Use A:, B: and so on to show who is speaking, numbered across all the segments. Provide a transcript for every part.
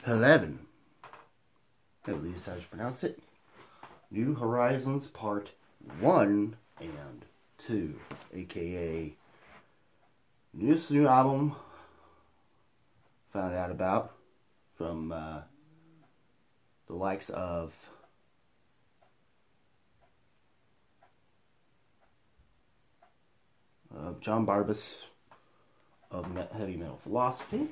A: Heleven. At least how you pronounce it. New Horizons Part 1 and 2, aka this new album found out about from the likes of John Barbas of Heavy Metal Philosophy.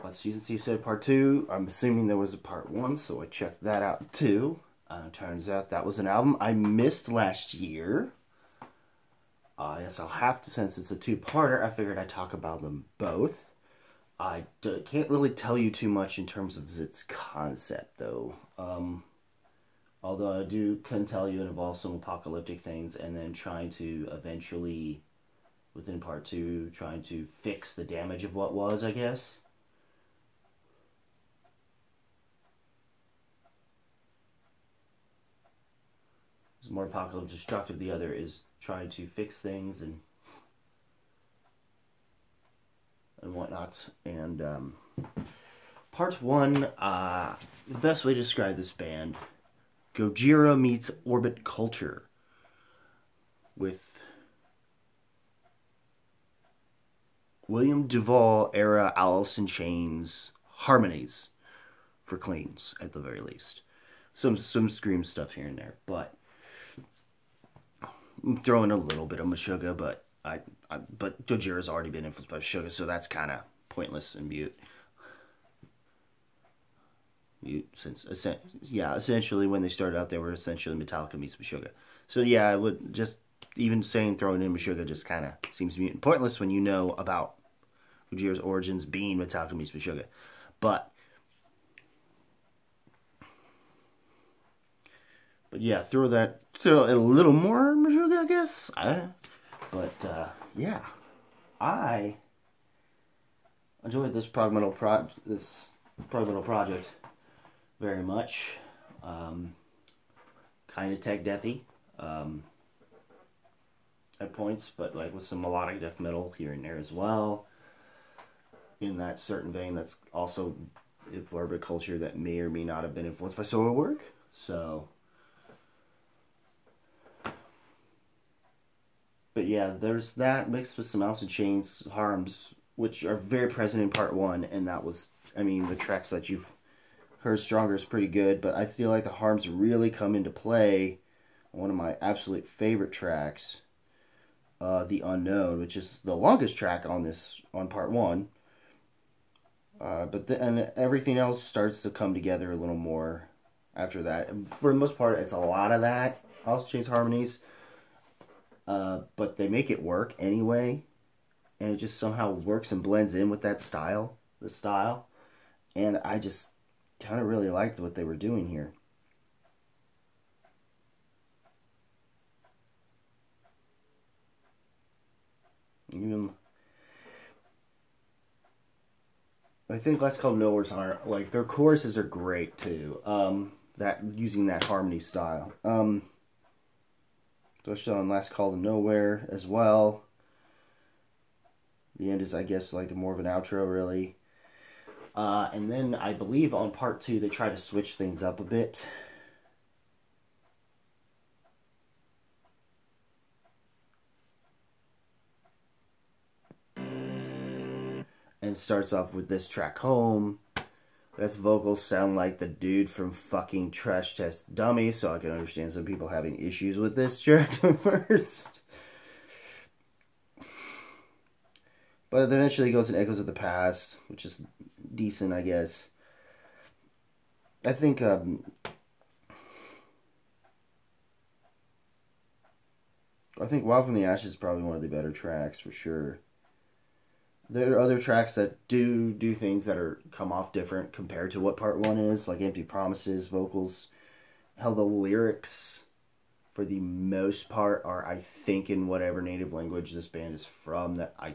A: Let's see, said part 2. I'm assuming there was a part 1, so I checked that out too. Turns out that was an album I missed last year. Yes, I'll have to, since it's a two-parter, I figured I'd talk about them both. I can't really tell you too much in terms of its concept, though. Although I can tell you it involves some apocalyptic things, and then trying to eventually, within part 2, trying to fix the damage of what was, I guess. It's more apocalyptic, destructive. The other is trying to fix things and whatnot. And part 1, the best way to describe this band, Gojira meets Orbit Culture, with William Duvall era Alice in Chains harmonies for cleans, at the very least. Some scream stuff here and there, but I'm throwing a little bit of Meshuggah, but but Gojira's already been influenced by Meshuggah, so that's kind of pointless and mute. Since essentially when they started out, they were essentially Metallica meets Meshuggah. So yeah, I would just, even saying throwing in Meshuggah just kind of seems mute and pointless when you know about Gojira's origins being Metallica meets Meshuggah. But yeah, throw a little more Meshuggah, I guess. Yeah, I enjoyed this prog metal project very much. Kind of tech deathy at points, but like with some melodic death metal here and there as well. In that certain vein, that's also a Orbit Culture that may or may not have been influenced by Soilwork. So, but yeah, there's that mixed with some Alice in Chains harms, which are very present in part 1, and that was, I mean, the tracks that you've heard Stronger is pretty good, but I feel like the harms really come into play on one of my absolute favorite tracks, The Unknown, which is the longest track on part 1. And everything else starts to come together a little more after that. For the most part, it's a lot of that, Alice in Chains harmonies, but they make it work anyway, and it just somehow works and blends in with that style, and I just kind of really liked what they were doing here. Even I think Last Called Nowhere's are, like, their choruses are great too. That using that harmony style. Especially on Last Call to Nowhere as well. The end is, I guess, like more of an outro, really. And then I believe on part 2 they try to switch things up a bit. And starts off with this track, Home. That's vocals sound like the dude from fucking Trash Test Dummy, so I can understand some people having issues with this track at first. But eventually it goes in Echoes of the Past, which is decent, I guess. I think Wild from the Ashes is probably one of the better tracks for sure. There are other tracks that do things that come off different compared to what part 1 is, like Empty Promises, vocals. Hell, the lyrics, for the most part, are, I think, in whatever native language this band is from that I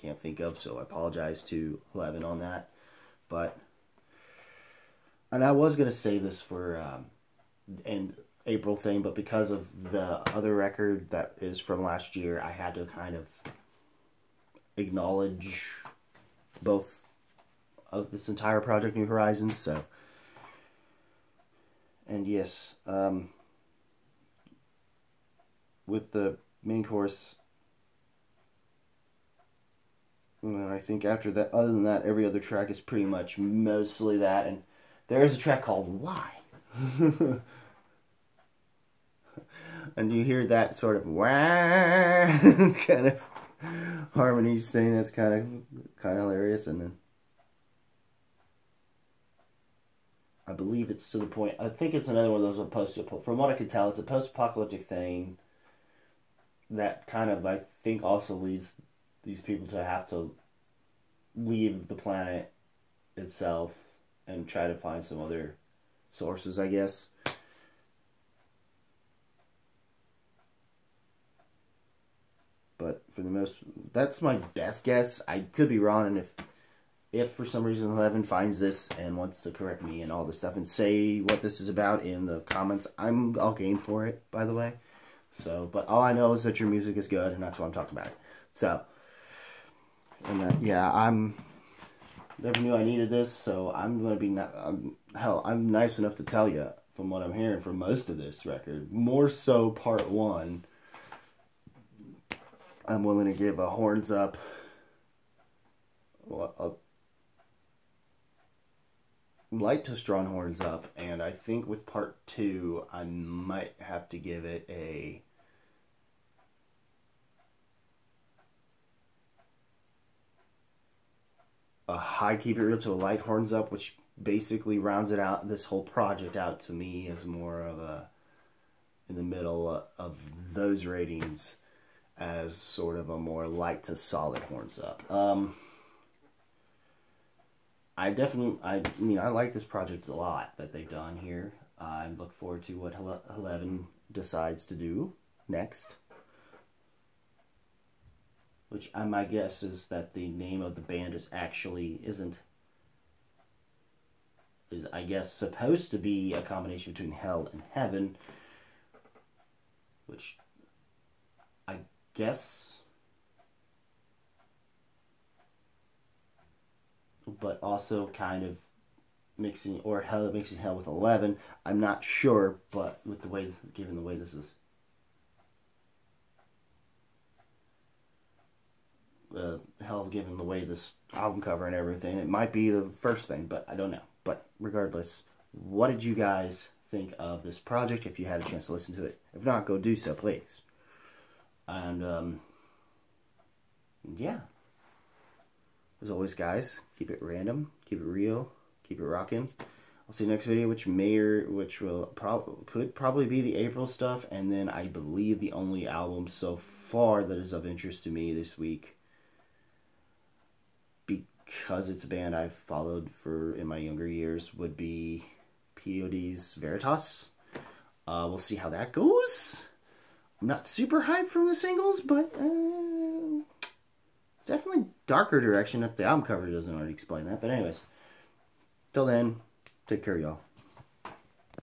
A: can't think of, so I apologize to Heleven on that. And I was going to save this for an April thing, but because of the other record that is from last year, I had to kind of acknowledge both of this entire project, New Horizons. So, and yes, with the main chorus, I think after that, other than that, every other track is pretty much mostly that. And there is a track called "Why," and you hear that sort of "wah" kind of harmony sing. That's kind of hilarious. And then I believe it's to the point. I think it's another one of those from what I could tell, it's a post-apocalyptic thing that kind of, I think, also leads these people to have to leave the planet itself and try to find some other sources, I guess. But for the most, that's my best guess. I could be wrong, and if for some reason Heleven finds this and wants to correct me and all this stuff and say what this is about in the comments, I'm all game for it, by the way. So, but all I know is that your music is good, and that's why I'm talking about it. So, and that, yeah, never knew I needed this, so I'm going to be, hell, I'm nice enough to tell you, from what I'm hearing from most of this record, more so part 1, I'm willing to give a horns up, a light to strong horns up, and I think with part 2, I might have to give it a high keep it real to a light horns up, which basically rounds it out, this whole project out to me as more of a, in the middle of those ratings, as sort of a more light to solid horns up. I like this project a lot that they've done here. I look forward to what Heleven decides to do next. Which my guess is that the name of the band is I guess supposed to be a combination between hell and heaven. Which I guess, but also kind of mixing hell with 11. I'm not sure, but with the way, given the way this is hell, given the way this album cover and everything, it might be the first thing, but I don't know. But regardless, what did you guys think of this project? If you had a chance to listen to it, if not, go do so, please. And yeah, as always, guys, keep it random, keep it real, keep it rocking. I'll see you next video, which could probably be the April stuff, and then I believe the only album so far that is of interest to me this week, because it's a band I've followed in my younger years, would be POD's Veritas. We'll see how that goes. I'm not super hyped from the singles, but definitely darker direction if the album cover doesn't already explain that. But anyways, till then, take care, y'all.